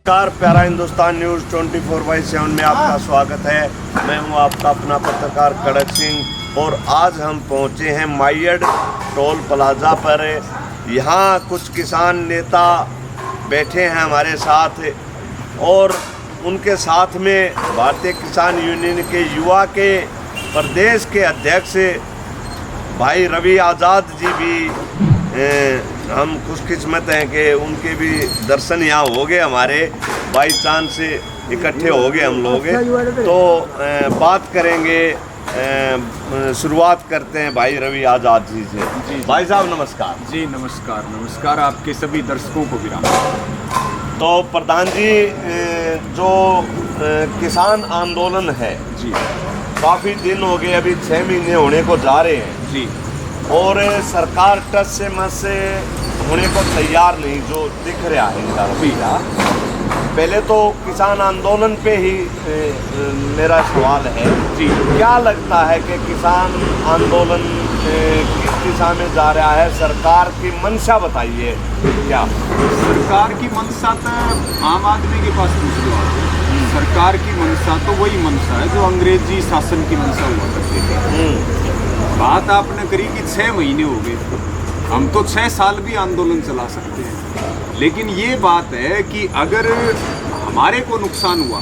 नमस्कार, प्यारा हिंदुस्तान न्यूज़ 24/7 में आपका स्वागत है। मैं हूं आपका अपना पत्रकार खड़क सिंह और आज हम पहुंचे हैं मायड टोल प्लाजा पर। यहां कुछ किसान नेता बैठे हैं हमारे साथ और उनके साथ में भारतीय किसान यूनियन के युवा के प्रदेश के अध्यक्ष भाई रवि आज़ाद जी भी हम खुशकिस्मत हैं कि उनके भी दर्शन यहाँ हो गए, हमारे बाई चांस से इकट्ठे हो गए हम लोग। तो बात करेंगे, शुरुआत करते हैं भाई रवि आज़ाद जी से। जी भाई साहब नमस्कार। जी नमस्कार। नमस्कार आपके सभी दर्शकों को भी। तो प्रधान जी, जो किसान आंदोलन है जी काफ़ी दिन हो गए, अभी 6 महीने होने को जा रहे हैं जी और सरकार टस से मस से होने को तैयार नहीं, जो दिख रहा है इनका रवैया। पहले तो किसान आंदोलन पे ही मेरा सवाल है जी। क्या लगता है कि किसान आंदोलन किस दिशा में जा रहा है? सरकार की मंशा बताइए। क्या सरकार की मंशा तो आम आदमी के पास पूछ लो आप। सरकार की मंशा तो वही मंशा है जो अंग्रेजी शासन की मंशा हुआ करती थी। बात आपने करी कि 6 महीने हो गए, हम तो 6 साल भी आंदोलन चला सकते हैं। लेकिन ये बात है कि अगर हमारे को नुकसान हुआ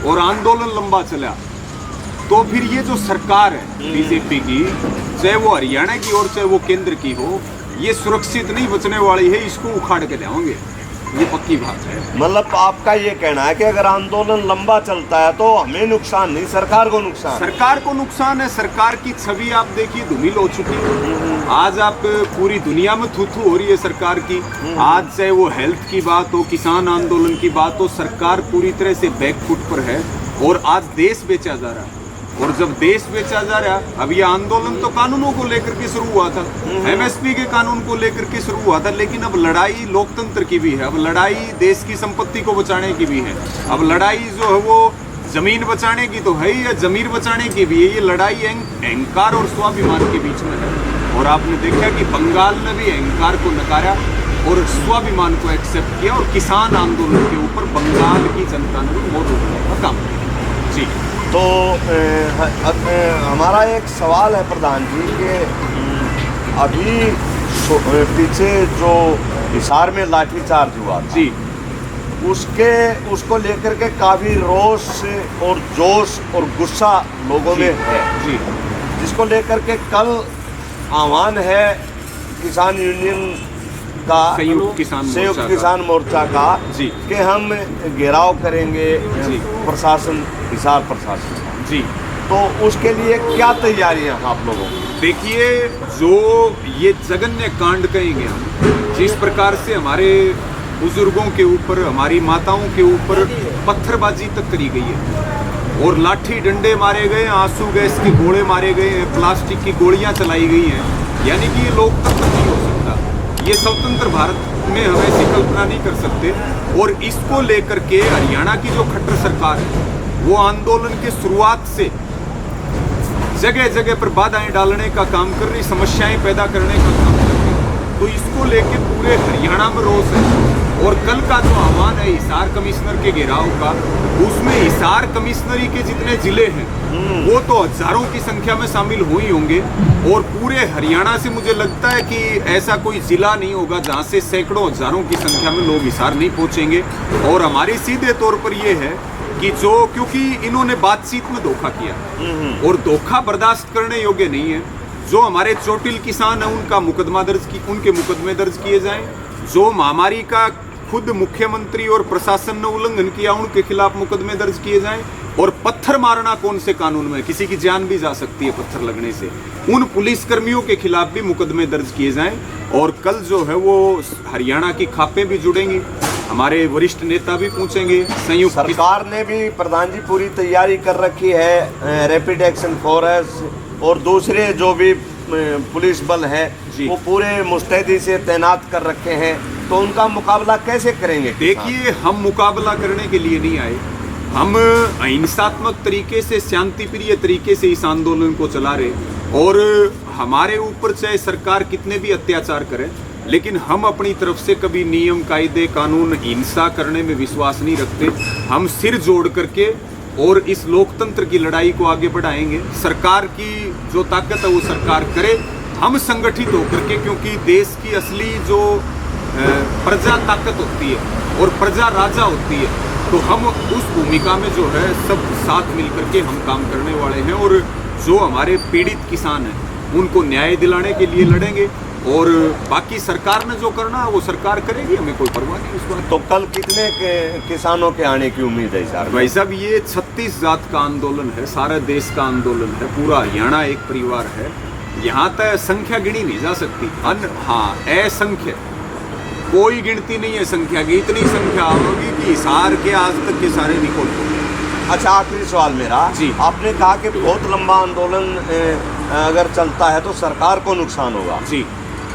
और आंदोलन लंबा चला तो फिर ये जो सरकार है बीजेपी की, चाहे वो हरियाणा की और चाहे वो केंद्र की हो, ये सुरक्षित नहीं बचने वाली है। इसको उखाड़ के लाएंगे, ये पक्की बात है। मतलब आपका ये कहना है कि अगर आंदोलन लंबा चलता है तो हमें नुकसान नहीं, सरकार को नुकसान? सरकार को नुकसान है। सरकार की छवि आप देखिए धूमिल हो चुकी है। आज आप पूरी दुनिया में थू हो रही है सरकार की। आज चाहे वो हेल्थ की बात हो, किसान आंदोलन की बात हो, सरकार पूरी तरह से बैकफुट पर है और आज देश बेचा जा रहा है। और जब देश बेचा जा रहा है, अब ये आंदोलन तो कानूनों को लेकर के शुरू हुआ था, एमएसपी के कानून को लेकर के शुरू हुआ था, लेकिन अब लड़ाई लोकतंत्र की भी है, अब लड़ाई देश की संपत्ति को बचाने की भी है, अब लड़ाई जो है वो जमीन बचाने की तो है ही, या जमीर बचाने की भी है। ये लड़ाई अहंकार और स्वाभिमान के बीच में है। और आपने देखा कि बंगाल ने भी अहंकार को नकारा और स्वाभिमान को एक्सेप्ट किया और किसान आंदोलन के ऊपर बंगाल की जनता ने भी मोड़ रोकने का काम किया। जी। तो हमारा एक सवाल है प्रधान जी कि अभी पीछे जो हिसार में लाठीचार्ज हुआ था, जी, उसको लेकर के काफ़ी रोष और जोश और गुस्सा लोगों में है जी, जिसको लेकर के कल आह्वान है किसान यूनियन का, संयुक्त किसान मोर्चा का जी, कि हम घेराव करेंगे जी, प्रशासन, हिसार प्रशासन जी। तो उसके लिए क्या तैयारियां आप लोगों की? देखिए, जो ये जघन्य कांड कहेंगे हम, जिस प्रकार से हमारे बुजुर्गों के ऊपर, हमारी माताओं के ऊपर पत्थरबाजी तक करी गई है और लाठी डंडे मारे गए, आंसू गैस के गोले मारे गए हैं, प्लास्टिक की गोलियां चलाई गई हैं, यानी कि ये लोकतंत्र नहीं हो सकता। ये स्वतंत्र भारत में हम ऐसी कल्पना नहीं कर सकते। और इसको लेकर के हरियाणा की जो खट्टर सरकार है, वो आंदोलन के शुरुआत से जगह जगह पर बाधाएं डालने का काम कर रही, समस्याएं पैदा करने का काम कर रही। तो इसको लेके पूरे हरियाणा में रोष है। और कल का जो आह्वान है हिसार कमिश्नर के घेराव का, उसमें हिसार कमिश्नरी के जितने जिले हैं वो तो हजारों की संख्या में शामिल हो ही होंगे। और पूरे हरियाणा से मुझे लगता है कि ऐसा कोई जिला नहीं होगा जहाँ से सैकड़ों हजारों की संख्या में लोग हिसार नहीं पहुँचेंगे। और हमारी सीधे तौर पर ये है कि क्योंकि इन्होंने बातचीत में धोखा किया और धोखा बर्दाश्त करने योग्य नहीं है। जो हमारे चोटिल किसान हैं उनके मुकदमे दर्ज किए जाएं। जो महामारी का खुद मुख्यमंत्री और प्रशासन ने उल्लंघन किया उनके खिलाफ मुकदमे दर्ज किए जाएं। और पत्थर मारना कौन से कानून में, किसी की जान भी जा सकती है पत्थर लगने से, उन पुलिसकर्मियों के खिलाफ भी मुकदमे दर्ज किए जाएं। और कल जो है वो हरियाणा की खापें भी जुड़ेंगी, हमारे वरिष्ठ नेता भी पूछेंगे। संयुक्त सरकार ने भी प्रधान जी पूरी तैयारी कर रखी है, रैपिड एक्शन फोर्स और दूसरे जो भी पुलिस बल है वो पूरे मुस्तैदी से तैनात कर रखे हैं। तो उनका मुकाबला कैसे करेंगे? देखिए, हम मुकाबला करने के लिए नहीं आए, हम अहिंसात्मक तरीके से, शांति प्रिय तरीके से इस आंदोलन को चला रहे। और हमारे ऊपर चाहे सरकार कितने भी अत्याचार करे, लेकिन हम अपनी तरफ से कभी नियम कायदे कानून हिंसा करने में विश्वास नहीं रखते। हम सिर जोड़ करके और इस लोकतंत्र की लड़ाई को आगे बढ़ाएंगे। सरकार की जो ताकत है वो सरकार करे, हम संगठित होकर के, क्योंकि देश की असली जो प्रजा ताकत होती है और प्रजा राजा होती है, तो हम उस भूमिका में जो है सब साथ मिलकर के हम काम करने वाले हैं। और जो हमारे पीड़ित किसान हैं उनको न्याय दिलाने के लिए लड़ेंगे, और बाकी सरकार ने जो करना है वो सरकार करेगी, हमें कोई परवाह नहीं उस बात। तो कल कितने किसानों के आने की उम्मीद है सर? भाई साहब, ये 36 जात का आंदोलन है, सारा देश का आंदोलन है, पूरा हरियाणा एक परिवार है। यहाँ तक संख्या गिनी नहीं जा सकती। हाँ, असंख्य, कोई गिनती नहीं है संख्या की। इतनी संख्या होगी कि हिसार के आज तक के सारे निकोल हो गए। अच्छा, आखिरी सवाल मेरा जी। आपने कहा कि बहुत लंबा आंदोलन अगर चलता है तो सरकार को नुकसान होगा। जी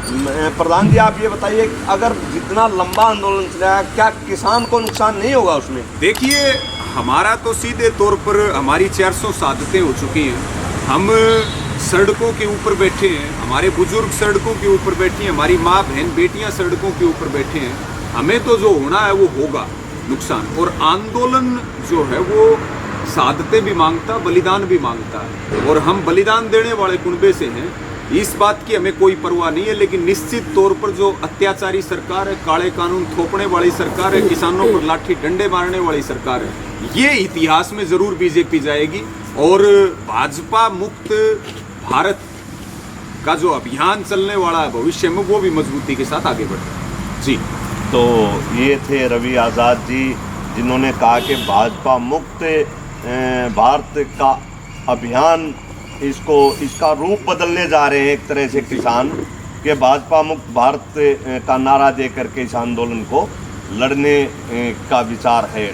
प्रधान जी, आप ये बताइए, अगर जितना लंबा आंदोलन चला, क्या किसान को नुकसान नहीं होगा उसमें? देखिए, हमारा तो सीधे तौर पर हमारी 400 शहादतें हो चुकी हैं। हम सड़कों के ऊपर बैठे हैं, हमारे बुजुर्ग सड़कों के ऊपर बैठी हैं, हमारी माँ बहन बेटियां सड़कों के ऊपर बैठे हैं। हमें तो जो होना है वो होगा नुकसान। और आंदोलन जो है वो शहादतें भी मांगता, बलिदान भी मांगता है, और हम बलिदान देने वाले कुनबे से हैं, इस बात की हमें कोई परवाह नहीं है। लेकिन निश्चित तौर पर जो अत्याचारी सरकार है, काले कानून थोपने वाली सरकार है, किसानों पर लाठी डंडे मारने वाली सरकार है, ये इतिहास में जरूर बीजेपी जाएगी। और भाजपा मुक्त भारत का जो अभियान चलने वाला है भविष्य में, वो भी मजबूती के साथ आगे बढ़ेगा। जी, तो ये थे रवि आज़ाद जी, जिन्होंने कहा कि भाजपा मुक्त भारत का अभियान, इसका रूप बदलने जा रहे हैं एक तरह से किसान, के भाजपा मुक्त भारत का नारा दे करके इस आंदोलन को लड़ने का विचार है।